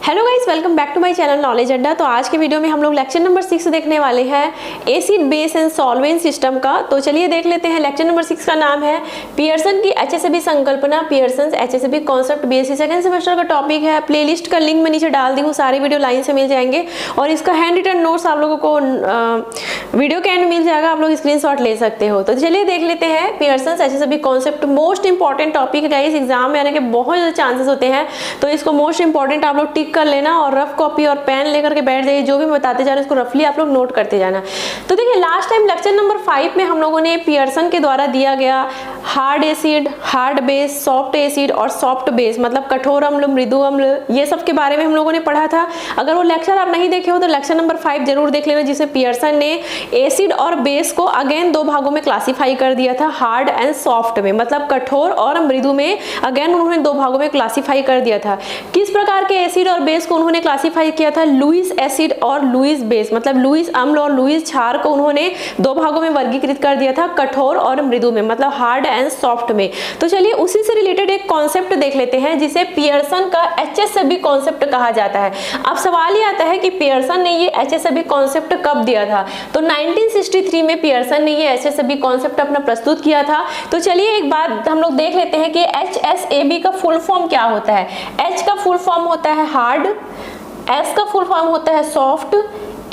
Hello guys, welcome back to my channel knowledge Adda. तो आज के वीडियो में हम लोग लेक्चर नंबर 6 देखने वाले हैं acid base and solvent system का। तो चलिए देख लेते हैं। लेक्चर नंबर 6 का नाम है पियर्सन की एचएसएबी संकल्पना, Pearson HSAB concept, BSc second semester का टॉपिक है। प्लेलिस्ट का लिंक मैं नीचे डाल दी हूँ, सारे वीडियो लाइन से मिल जाएंगे और इसका हैंड रिटन नोट्स आप लोगों को वीडियो के एंड मिल जाएगा, आप लोग स्क्रीनशॉट ले सकते हो। तो चलिए देख लेते हैं Pearson HSAB concept. Most important topic है गाइस, एग्जाम में आने के बहुत ज़्यादा चांसेस होते हैं, तो इसको मोस्ट इंपॉर्टेंट आप लोग टिक कर लेना और रफ कॉपी और पेन लेकर के बैठ जाइए। जो भी बताते जा रहे हैं उसको रफली आप लोग नोट करते जाना। तो देखिए लास्ट टाइम लेक्चर नंबर 5 में हम लोगों ने पियर्सन के द्वारा दिया गया hard acid, hard base, soft acid और सॉफ्ट बेस, मतलब कठोर अम्ल, मृदु अम्ल, ये सब के बारे में हम लोगों ने पढ़ा था। अगर वो लेक्चर आप नहीं देखे हो तो लेक्चर नंबर 5 जरूर देख लेना, जिसमें पियर्सन ने एसिड और बेस को अगेन दो भागों में क्लासीफाई कर दिया था, हार्ड एंड सॉफ्ट में, मतलब कठोर और मृदु में अगेन उन्होंने दो भागों में क्लासीफाई कर दिया था। किस प्रकार के एसिड और बेस को उन्होंने क्लासीफाई किया था? लुईस एसिड और लुईस बेस, मतलब लुईस अम्ल और लुईस क्षार को उन्होंने दो भागों में वर्गीकृत कर दिया था, कठोर और मृदु में, मतलब हार्ड एंड सॉफ्ट में। तो चलिए उसी से रिलेटेड एक कॉन्सेप्ट देख लेते हैं जिसे पियर्सन का एचएसएबी कॉन्सेप्ट कहा जाता है। अब सवाल ये आता है कि पियर्सन ने ये एचएसएबी कॉन्सेप्ट कब दिया था? तो 1963 में पियर्सन ने ये एचएसएबी कॉन्सेप्ट अपना प्रस्तुत किया था। तो चलिए एक बात हम लोग देख लेते हैं कि एचएसएबी का फुल फॉर्म क्या होता है। एच का फुल फॉर्म होता है हार्ड, एस का फुल फॉर्म होता है सॉफ्ट,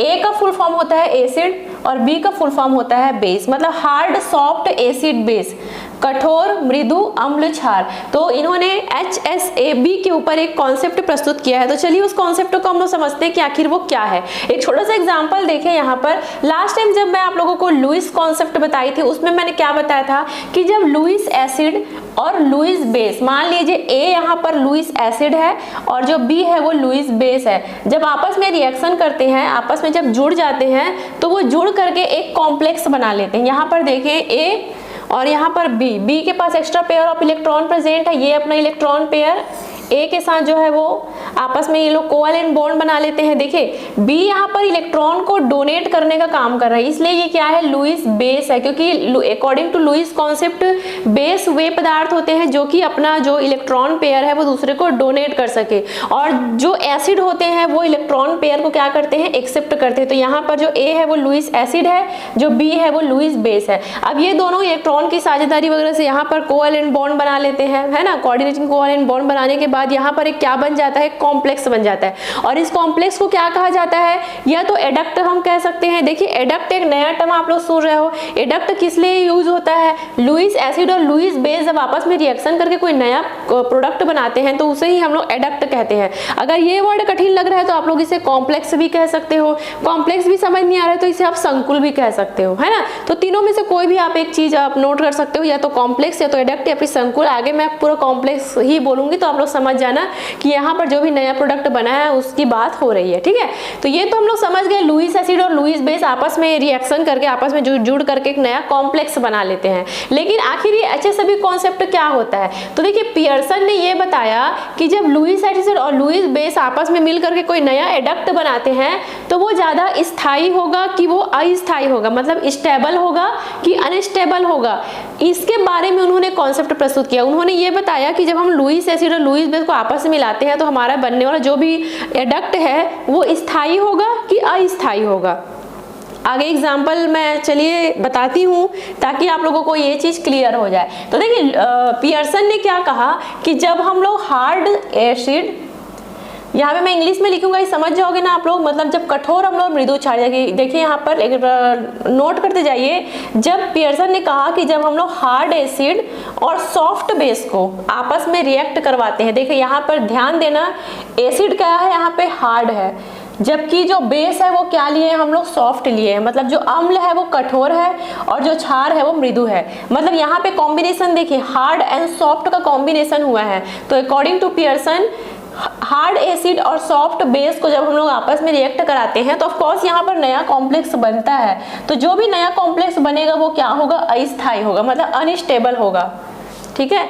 ए का फुल फॉर्म होता है एसिड और बी का फुल फॉर्म होता है बेस, मतलब हार्ड सॉफ्ट एसिड बेस, कठोर मृदु अम्ल क्षार। तो इन्होंने एचएसएबी के ऊपर एक कॉन्सेप्ट प्रस्तुत किया है। तो चलिए उस कॉन्सेप्ट को हम लोग समझते हैं कि आखिर वो क्या है। एक छोटा सा एग्जांपल देखें यहाँ पर। लास्ट टाइम जब मैं आप लोगों को लुईस कॉन्सेप्ट बताई थी उसमें मैंने क्या बताया था कि जब लुईस एसिड और लुईस बेस, मान लीजिए ए यहाँ पर लुईस एसिड है और जो बी है वो लुईस बेस है, जब आपस में रिएक्शन करते हैं, आपस में जब जुड़ जाते हैं तो वो जुड़ करके एक कॉम्प्लेक्स बना लेते हैं। यहाँ पर देखें ए और यहाँ पर बी के पास extra pair of electron present है, ये अपना इलेक्ट्रॉन पेयर ए के साथ जो है वो आपस में ये लोग कोवैलेंट बॉन्ड बना लेते हैं। देखिए बी यहाँ पर इलेक्ट्रॉन को डोनेट करने का काम कर रहा है, इसलिए ये क्या है, लुईस बेस है, क्योंकि according to Lewis concept base वे पदार्थ होते हैं जो कि अपना जो इलेक्ट्रॉन पेयर है वो दूसरे को डोनेट कर सके, और जो एसिड होते हैं वो इलेक्ट्रॉन पेयर को क्या करते हैं, एक्सेप्ट करते हैं। तो यहाँ पर जो ए है वो लुईस एसिड है, जो बी है वो लुईस बेस है। अब ये दोनों इलेक्ट्रॉन की साझेदारी वगैरह से यहाँ पर कोवैलेंट बॉन्ड बना लेते हैं, है ना। कोऑर्डिनेटिंग कोवैलेंट बॉन्ड बनाने के बाद यहाँ पर एक क्या बन जाता है, कॉम्प्लेक्स बन जाता है। और इस कॉम्प्लेक्स को क्या कहा जाता है, या तो एडक्ट हम कह सकते हैं। देखिए एडक्ट एक नया टर्म आप लोग सुन रहे हो। एडक्ट किस लिए यूज होता है? लुईस एसिड और लुईस बेस जब आपस में रिएक्शन करके कोई नया प्रोडक्ट बनाते हैं तो उसे ही हम लोग एडक्ट कहते हैं। अगर ये वर्ड कठिन लग रहा है तो आप लोग इसे कॉम्प्लेक्स भी कह सकते हो, कॉम्प्लेक्स भी समझ नहीं आ रहा है तो इसे आप संकुल भी कह सकते हो, है ना। तो तीनों में से कोई भी आप एक चीज आप नोट कर सकते हो, या तो कॉम्प्लेक्स या तो एडक्ट या फिर संकुल। आगे मैं पूरा कॉम्प्लेक्स ही बोलूंगी तो आप लोग समझ जाना कि यहाँ पर जो भी नया प्रोडक्ट बना है उसकी बात हो रही है, ठीक है। तो ये तो हम लोग समझ गए, लुईस एसिड और लुईस बेस आपस में रिएक्शन करके आपस में जुड़ करके एक नया कॉम्प्लेक्स बना लेते हैं। लेकिन आखिर ये एचएसएबी कॉन्सेप्ट क्या होता है? तो देखिए पियर्सन ने ये बताया कि जब लुईस एसिड और लुईस बेस आपस में मिल करके कोई नया एडक्ट बनाते हैं तो वो ज्यादा स्थायी होगा कि वो अस्थायी होगा, मतलब स्टेबल होगा कि अनस्टेबल होगा, इसके बारे में उन्होंने कॉन्सेप्ट प्रस्तुत किया। उन्होंने ये बताया कि जब हम लुईस एसिड और लुईस बेस को आपस में मिलाते हैं तो हमारा बनने वाला जो भी एडक्ट है वो स्थायी होगा कि अस्थायी होगा। आगे एग्जाम्पल मैं चलिए बताती हूँ ताकि आप लोगों को ये चीज क्लियर हो जाए। तो देखिए पियर्सन ने क्या कहा कि जब हम लोग हार्ड एसिड, यहाँ पे मैं इंग्लिश में लिखूंगा, ये समझ जाओगे ना आप लोग, मतलब जब कठोर अम्ल और मृदु क्षार, देखिए यहाँ पर एक नोट करते जाइए। जब पियर्सन ने कहा कि जब हम लोग हार्ड एसिड और सॉफ्ट बेस को आपस में रिएक्ट करवाते हैं, देखिए यहाँ पर ध्यान देना, एसिड क्या है, यहाँ पे हार्ड है, जबकि जो बेस है वो क्या लिए हैं हम लोग, सॉफ्ट लिए हैं, मतलब जो अम्ल है वो कठोर है और जो क्षार है वो मृदु है। मतलब यहाँ पे कॉम्बिनेशन देखिए हार्ड एंड सॉफ्ट का कॉम्बिनेशन हुआ है। तो according to Pearson hard acid और सॉफ्ट बेस को जब हम लोग आपस में रिएक्ट कराते हैं तो ऑफ कोर्स यहाँ पर नया कॉम्प्लेक्स बनता है। तो जो भी नया कॉम्प्लेक्स बनेगा वो क्या होगा, अस्थायी होगा, मतलब अनस्टेबल होगा, ठीक है।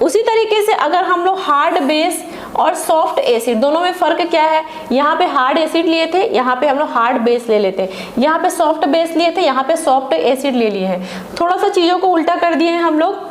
उसी तरीके से अगर हम लोग हार्ड बेस और सॉफ्ट एसिड, दोनों में फर्क क्या है, यहाँ पे हार्ड एसिड लिए थे, यहाँ पे हम लोग हार्ड बेस ले लेते हैं, यहाँ पे सॉफ्ट बेस लिए थे, यहाँ पे सॉफ्ट एसिड ले लिए हैं, थोड़ा सा चीजों को उल्टा कर दिए हैं हम लोग।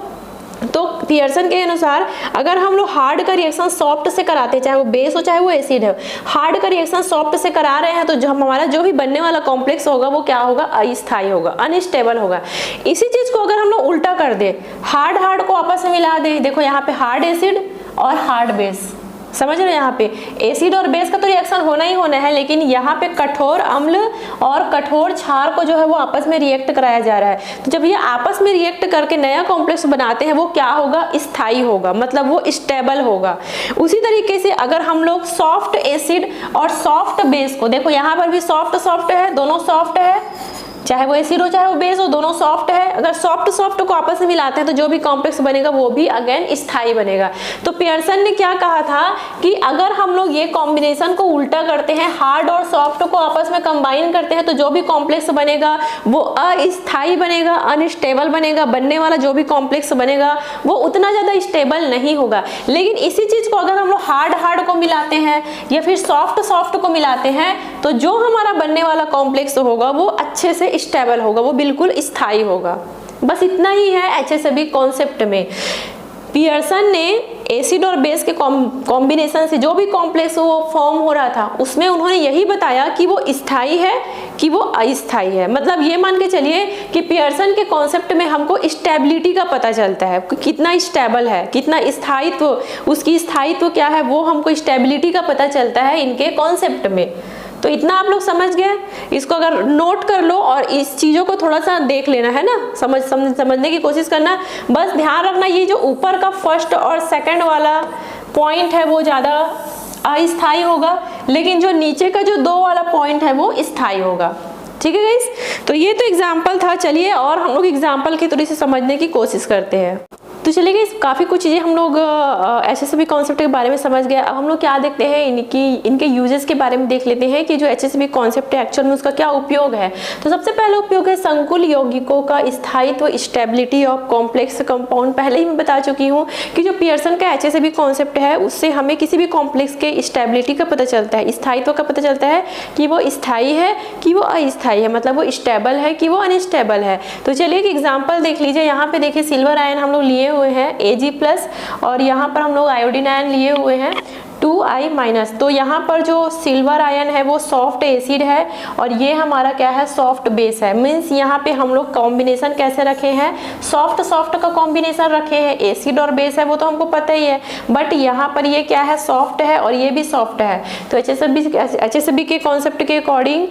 तो पियर्सन के अनुसार अगर हम लोग हार्ड का रिएक्शन सॉफ्ट से कराते हैं, चाहे वो बेस हो चाहे वो एसिड है, हार्ड का रिएक्शन सॉफ्ट से करा रहे हैं, तो जो हमारा जो भी बनने वाला कॉम्प्लेक्स होगा वो क्या होगा, अस्थायी होगा, अनस्टेबल होगा। इसी चीज को अगर हम लोग उल्टा कर दे, हार्ड को आपस में मिला दे, देखो यहाँ पे हार्ड एसिड और हार्ड बेस, समझ रहे हो, यहाँ पे एसिड और बेस का तो रिएक्शन होना ही होना है, लेकिन यहाँ पे कठोर अम्ल और कठोर क्षार को जो है वो आपस में रिएक्ट कराया जा रहा है। तो जब ये आपस में रिएक्ट करके नया कॉम्प्लेक्स बनाते हैं, वो क्या होगा, स्थायी होगा, मतलब वो स्टेबल होगा। उसी तरीके से अगर हम लोग सॉफ्ट एसिड और सॉफ्ट बेस को, देखो यहाँ पर भी सॉफ्ट है, दोनों सॉफ्ट है, चाहे वो एसिड हो चाहे वो बेस हो, दोनों सॉफ्ट है। अगर सॉफ्ट को आपस में मिलाते हैं तो जो भी कॉम्प्लेक्स बनेगा वो भी अगेन स्थायी बनेगा। तो पियर्सन ने क्या कहा था कि अगर हम लोग ये कॉम्बिनेशन को उल्टा करते हैं, हार्ड और सॉफ्ट को आपस में कंबाइन करते हैं, तो जो भी कॉम्प्लेक्स बनेगा वो अस्थायी बनेगा, अनस्टेबल बनेगा। बनने वाला जो भी कॉम्प्लेक्स बनेगा वो उतना ज्यादा स्टेबल नहीं होगा। लेकिन इसी चीज को अगर हम लोग हार्ड को मिलाते हैं या फिर सॉफ्ट को मिलाते हैं, तो जो हमारा बनने वाला कॉम्प्लेक्स होगा वो अच्छे से स्टेबल होगा, वो बिल्कुल स्थायी होगा। बस इतना ही है HSAB कॉन्सेप्ट में। पियर्सन ने एसिड और बेस के कॉम्बिनेशन से जो भी कॉम्प्लेक्स वो फॉर्म हो रहा था, उसमें उन्होंने यही बताया कि वो स्थायी है कि वो अस्थायी है। मतलब ये मान के चलिए कि पियर्सन के कॉन्सेप्ट में हमको स्टेबिलिटी का पता चलता है, कितना स्टेबल है, कितना स्थायित्व, उसकी स्थायित्व क्या है, वो हमको स्टेबिलिटी का पता चलता है इनके कॉन्सेप्ट में। तो इतना आप लोग समझ गए, इसको अगर नोट कर लो और इस चीज़ों को थोड़ा सा देख लेना है ना, समझने की कोशिश करना। बस ध्यान रखना ये जो ऊपर का फर्स्ट और सेकंड वाला पॉइंट है वो ज़्यादा अस्थायी होगा, लेकिन जो नीचे का जो 2 वाला पॉइंट है वो स्थायी होगा। ठीक है गाइस, तो ये तो एग्जाम्पल था। चलिए और हम लोग एग्जाम्पल की थोड़ी सी समझने की कोशिश करते हैं। तो चलिए गाइस, काफ़ी कुछ चीज़ें हम लोग HSAB कॉन्सेप्ट के बारे में समझ गए। अब हम लोग क्या देखते हैं, इनके यूजेस के बारे में देख लेते हैं कि जो HSAB कॉन्सेप्ट है एक्चुअल में उसका क्या उपयोग है। तो सबसे पहला उपयोग है संकुल यौगिकों का स्थायित्व, स्टेबिलिटी ऑफ कॉम्प्लेक्स कंपाउंड। पहले ही मैं बता चुकी हूँ कि जो पियर्सन का HSAB कॉन्सेप्ट है उससे हमें किसी भी कॉम्प्लेक्स के स्टेबिलिटी का पता चलता है, स्थायित्व का पता चलता है कि वो स्थायी है कि वो अस्थायी है, मतलब वो स्टेबल है कि वो अनस्टेबल है। तो चलिए एक एग्जाम्पल देख लीजिए। यहाँ पे देखिए सिल्वर आयन हम लोग लिए हुए हैं Ag+, और यहाँ पर हम लोग आयोडीन आयन लिए हुए हैं 2I-। तो यहाँ पर जो सिल्वर आयन है वो सॉफ्ट एसिड है और ये हमारा क्या है, सॉफ्ट बेस है। मीन्स यहाँ पे हम लोग कॉम्बिनेशन कैसे रखे हैं, सॉफ्ट का कॉम्बिनेशन रखे हैं। एसिड और बेस है वो तो हमको पता ही है, बट यहाँ पर ये क्या है, सॉफ्ट है और ये भी सॉफ्ट है। तो HSAB के कॉन्सेप्ट के अकॉर्डिंग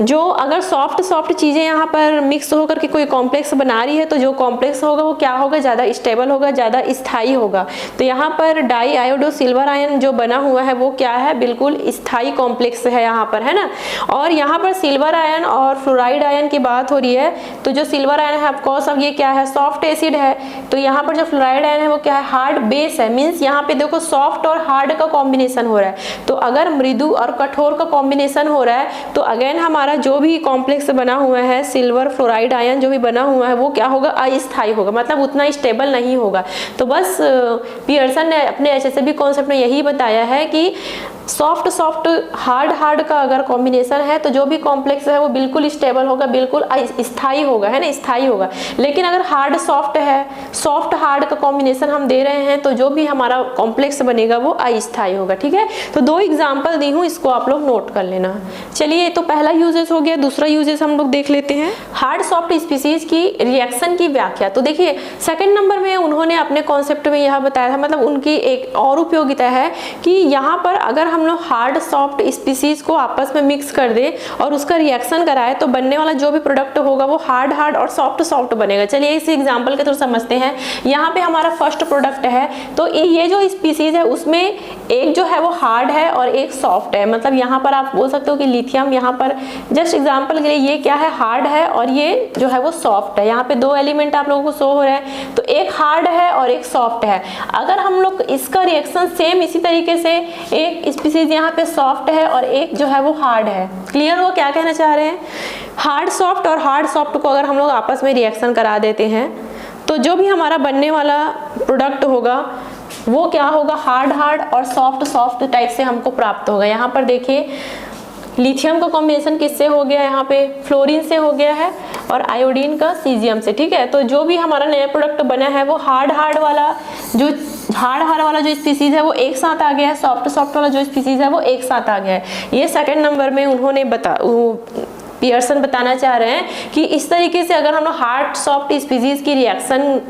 जो अगर सॉफ्ट चीज़ें यहाँ पर मिक्स होकर के कोई कॉम्प्लेक्स बना रही है, तो जो कॉम्प्लेक्स होगा वो क्या होगा, ज़्यादा स्टेबल होगा, ज़्यादा स्थायी होगा। तो यहाँ पर डाई आयोडो सिल्वर आयन जो बना हुआ है वो क्या है, बिल्कुल स्थायी कॉम्प्लेक्स है यहाँ पर, है ना। और यहाँ पर सिल्वर आयन और फ्लोराइड आयन की बात हो रही है, तो जो सिल्वर आयन है ऑफकोर्स अब ये क्या है, सॉफ्ट एसिड है। तो यहाँ पर जो फ्लोराइड आयन है वो क्या है, हार्ड बेस है। मीन्स यहाँ पे देखो सॉफ्ट और हार्ड का कॉम्बिनेशन हो रहा है। तो अगर मृदु और कठोर का कॉम्बिनेशन हो रहा है, तो अगेन हमारा जो भी कॉम्प्लेक्स बना हुआ है सिल्वर फ्लोराइड आयन जो भी बना हुआ है वो क्या होगा, अस्थायी होगा, मतलब उतना स्टेबल नहीं होगा। तो बस पियर्सन ने अपने HSAB कॉन्सेप्ट में यही बताया है कि सॉफ्ट हार्ड का अगर कॉम्बिनेशन है तो जो भी कॉम्प्लेक्स है वो बिल्कुल स्टेबल होगा, बिल्कुल स्थायी होगा, है ना, स्थायी होगा। लेकिन अगर हार्ड सॉफ्ट है, सॉफ्ट हार्ड का कॉम्बिनेशन हम दे रहे हैं, तो जो भी हमारा कॉम्प्लेक्स बनेगा वो अस्थायी होगा। ठीक है, तो 2 एग्जाम्पल दी हूँ, इसको आप लोग नोट कर लेना। चलिए तो पहला यूजेस हो गया, दूसरा यूजेस हम लोग देख लेते हैं, हार्ड सॉफ्ट स्पीसीज की रिएक्शन की व्याख्या। तो देखिए सेकंड नंबर में उन्होंने अपने कॉन्सेप्ट में यह बताया था, मतलब उनकी एक और उपयोगिता है कि यहाँ पर अगर हम लोग हार्ड सॉफ्ट स्पीसीज को आपस में मिक्स कर दे और उसका रिएक्शन कराए, तो बनने वाला जो भी प्रोडक्ट होगा वो हार्ड और सॉफ्ट बनेगा। चलिए इस एग्जांपल के थ्रू समझते हैं। यहाँ पे हमारा फर्स्ट प्रोडक्ट है, तो ये जो स्पीसीज है उसमें एक जो है वो हार्ड है और एक सॉफ्ट है। मतलब यहाँ पर आप बोल सकते हो कि लिथियम, यहाँ पर जस्ट एग्जाम्पल के लिए ये क्या है, हार्ड है और ये जो है वो सॉफ्ट है। यहाँ पे 2 एलिमेंट आप लोगों को शो हो रहा है, तो एक हार्ड है और एक सॉफ्ट है। अगर हम लोग इसका रिएक्शन सेम इसी तरीके से, एक स्पीसीज यहाँ पे सॉफ्ट है और एक जो है वो हार्ड है, क्लियर हो क्या कहना चाह रहे हैं। हार्ड सॉफ्ट और हार्ड सॉफ्ट को अगर हम लोग आपस में रिएक्शन करा देते हैं, तो जो भी हमारा बनने वाला प्रोडक्ट होगा वो क्या होगा, हार्ड और सॉफ्ट टाइप से हमको प्राप्त होगा। यहाँ पर देखिए लिथियम का कॉम्बिनेशन किससे हो गया, यहाँ पे फ्लोरीन से हो गया है, और आयोडीन का सीजियम से, ठीक है। तो जो भी हमारा नया प्रोडक्ट बना है वो हार्ड वाला जो स्पीसीज है वो एक साथ आ गया है, सॉफ्ट वाला जो स्पीसीज है वो एक साथ आ गया है। ये सेकंड नंबर में उन्होंने पियर्सन बताना चाह रहे हैं कि इस तरीके से अगर हम लोग हार्ड सॉफ्ट स्पीसीज की रिएक्शन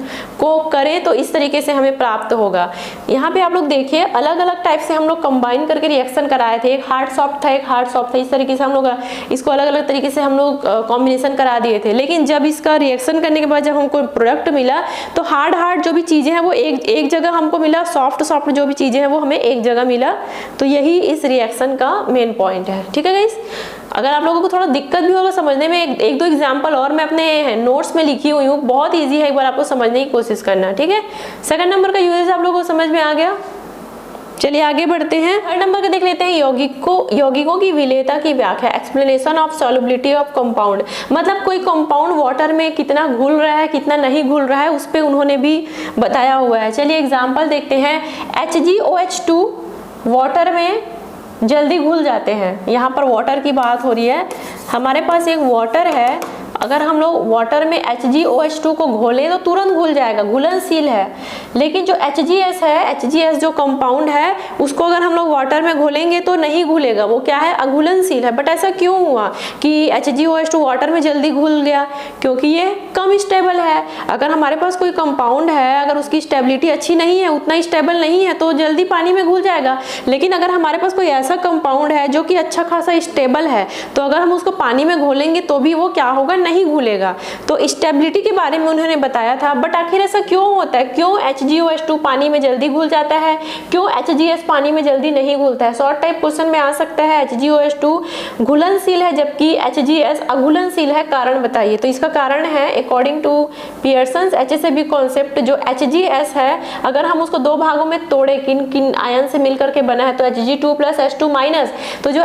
को करें तो इस तरीके से हमें प्राप्त होगा। यहाँ पे आप लोग देखिए अलग अलग टाइप से हम लोग कंबाइन करके रिएक्शन कराए थे, एक हार्ड सॉफ्ट था, एक हार्ड सॉफ्ट था, इस तरीके से हम लोग इसको अलग अलग तरीके से हम लोग कॉम्बिनेशन करा दिए थे। लेकिन जब इसका रिएक्शन करने के बाद जब हमको प्रोडक्ट मिला तो हार्ड जो भी चीजें हैं वो एक जगह हमको मिला, सॉफ्ट जो भी चीजें हैं वो हमें एक जगह मिला। तो यही इस रिएक्शन का मेन पॉइंट है, ठीक है गाइस। अगर आप लोगों को थोड़ा दिक्कत भी होगा समझने में, एक दो एग्जांपल और मैं अपने नोट्स में लिखी हुई हूँ, बहुत इजी है, एक बार आपको समझने की कोशिश करना, ठीक है। सेकंड नंबर का यूजेस आप लोगों को समझ में आ गया। चलिए आगे बढ़ते हैं। थर्ड नंबर का देख लेते हैं, यौगिकों की विलेयता की व्याख्या, explanation of solubility of compound. मतलब कोई कंपाउंड वाटर में कितना घुल रहा है कितना नहीं घुल रहा है उस पर उन्होंने भी बताया हुआ है। चलिए एग्जाम्पल देखते हैं। HgOH2 वाटर में जल्दी घुल जाते हैं। यहाँ पर वाटर की बात हो रही है, हमारे पास एक वाटर है, अगर हम लोग वाटर में HgOH2 को घोलें तो तुरंत घुल जाएगा, घुलनशील है। लेकिन जो HgS है, HgS जो कंपाउंड है उसको अगर हम लोग वाटर में घोलेंगे तो नहीं घुलेगा, वो क्या है, अघुलनशील है। बट ऐसा क्यों हुआ कि HgOH2 वाटर में जल्दी घुल गया? क्योंकि ये कम स्टेबल है। अगर हमारे पास कोई कंपाउंड है, अगर उसकी स्टेबिलिटी अच्छी नहीं है, उतना स्टेबल नहीं है, तो जल्दी पानी में घुल जाएगा। लेकिन अगर हमारे पास कोई ऐसा कंपाउंड है जो कि अच्छा खासा स्टेबल है, तो अगर हम उसको पानी में घोलेंगे तो भी वो क्या होगा, नहीं घुलेगा। तो स्टेबिलिटी के बारे में उन्होंने बताया था। बट आखिर ऐसा क्यों होता है, क्यों HgOH2 पानी में जल्दी घुल जाता है, क्यों HgS पानी में जल्दी नहीं घुलता है? शॉर्ट टाइप क्वेश्चन में आ सकता है। HgOH2 घुलनशील है जबकि HgS अघुलनशील है, कारण बताइए। तो इसका कारण है according to Pearson's HSAB concept, जो HgS है अगर हम उसको दो भागों में तोड़े, किन आयन से मिलकर के बना है, तो Hg2 + H2-, तो जो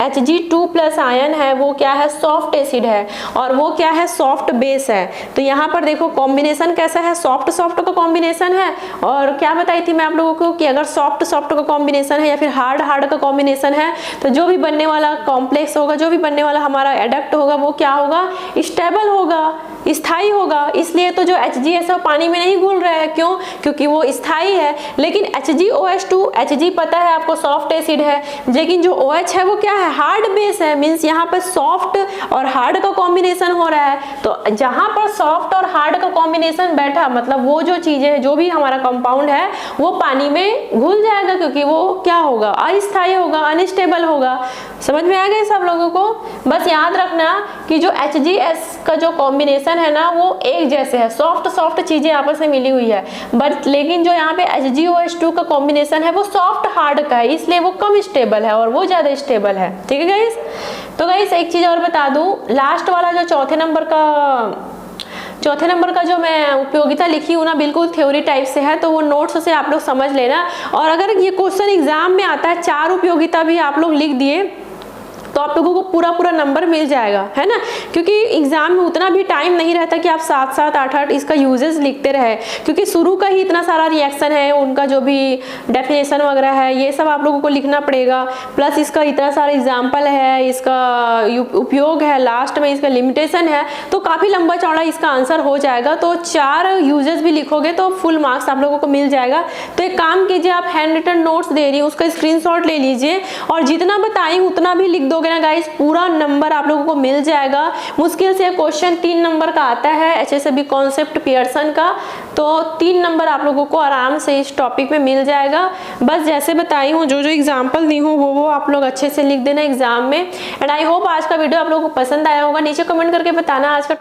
Hg2+ आयन है वो क्या है, सॉफ्ट एसिड है, और वो क्या है, सॉफ्ट बेस है। तो यहाँ पर देखो कॉम्बिनेशन कैसा है, सॉफ्ट का कॉम्बिनेशन है। और क्या बताई थी मैं आप लोगों को कि अगर सॉफ्ट का कॉम्बिनेशन है या फिर हार्ड का कॉम्बिनेशन है तो जो भी बनने वाला कॉम्प्लेक्स होगा, जो भी बनने वाला हमारा एडक्ट होगा वो क्या होगा, स्टेबल होगा, स्थायी होगा। इसलिए तो जो HgS है पानी में नहीं घुल रहा है, क्यों, क्योंकि वो स्थायी है। लेकिन HgOH2, Hg पता है आपको सॉफ्ट एसिड है, लेकिन जो OH है वो क्या है, हार्ड बेस है। मीन्स यहाँ पर सॉफ्ट और हार्ड का कॉम्बिनेशन हो रहा है। तो जहां पर सॉफ्ट और हार्ड का कॉम्बिनेशन बैठा, मतलब वो जो चीजें हैं, जो भी हमारा कंपाउंड है वो पानी में घुल जाएगा, क्योंकि वो क्या होगा, अस्थायी होगा, अनस्टेबल होगा। समझ में आ गया सब लोगों को? बस याद रखना कि जो HgS का जो कॉम्बिनेशन है ना वो एक जैसे है, सॉफ्ट चीजें आपस में मिली हुई है। बट लेकिन जो यहाँ पे HgOH2 का कॉम्बिनेशन है वो सॉफ्ट हार्ड का है, इसलिए वो कम स्टेबल है और वो ज्यादा स्टेबल है, ठीक है गाइस। तो गाइस एक चीज और बता दूं, लास्ट वाला जो चौथे नंबर का जो मैं उपयोगिता लिखी हूँ ना, बिल्कुल थ्योरी टाइप से है, तो वो नोट्स से आप लोग समझ लेना। और अगर ये क्वेश्चन एग्जाम में आता है, 4 उपयोगिता भी आप लोग लिख दिए तो आप लोगों को पूरा नंबर मिल जाएगा, है ना। क्योंकि एग्जाम में उतना भी टाइम नहीं रहता कि आप 7-7, 8-8 इसका यूजेस लिखते रहे, क्योंकि शुरू का ही इतना सारा रिएक्शन है, उनका जो भी डेफिनेशन वगैरह है ये सब आप लोगों को लिखना पड़ेगा। प्लस इसका इतना सारा एग्जाम्पल है, इसका उपयोग है, लास्ट में इसका लिमिटेशन है, तो काफ़ी लंबा चौड़ा इसका आंसर हो जाएगा। तो 4 यूजेस भी लिखोगे तो फुल मार्क्स आप लोगों को मिल जाएगा। तो एक काम कीजिए, आप हैंड रिटन नोट्स दे रही हूँ उसका स्क्रीनशॉट ले लीजिए और जितना बताई उतना भी लिख दोगे ना गाइस, पूरा नंबर आप लोगों को मिल जाएगा। मुश्किल से क्वेश्चन 3 नंबर का आता है HSAB कॉन्सेप्ट पियर्सन का, तो 3 नंबर आप लोगों को आराम से इस टॉपिक में मिल जाएगा। बस जैसे बताई हूँ, जो एग्जाम्पल दी हूँ वो आप लोग अच्छे से लिख देना एग्जाम में। एंड आई होप आज का वीडियो आप लोगों को पसंद आया होगा। नीचे कमेंट करके बताना आज का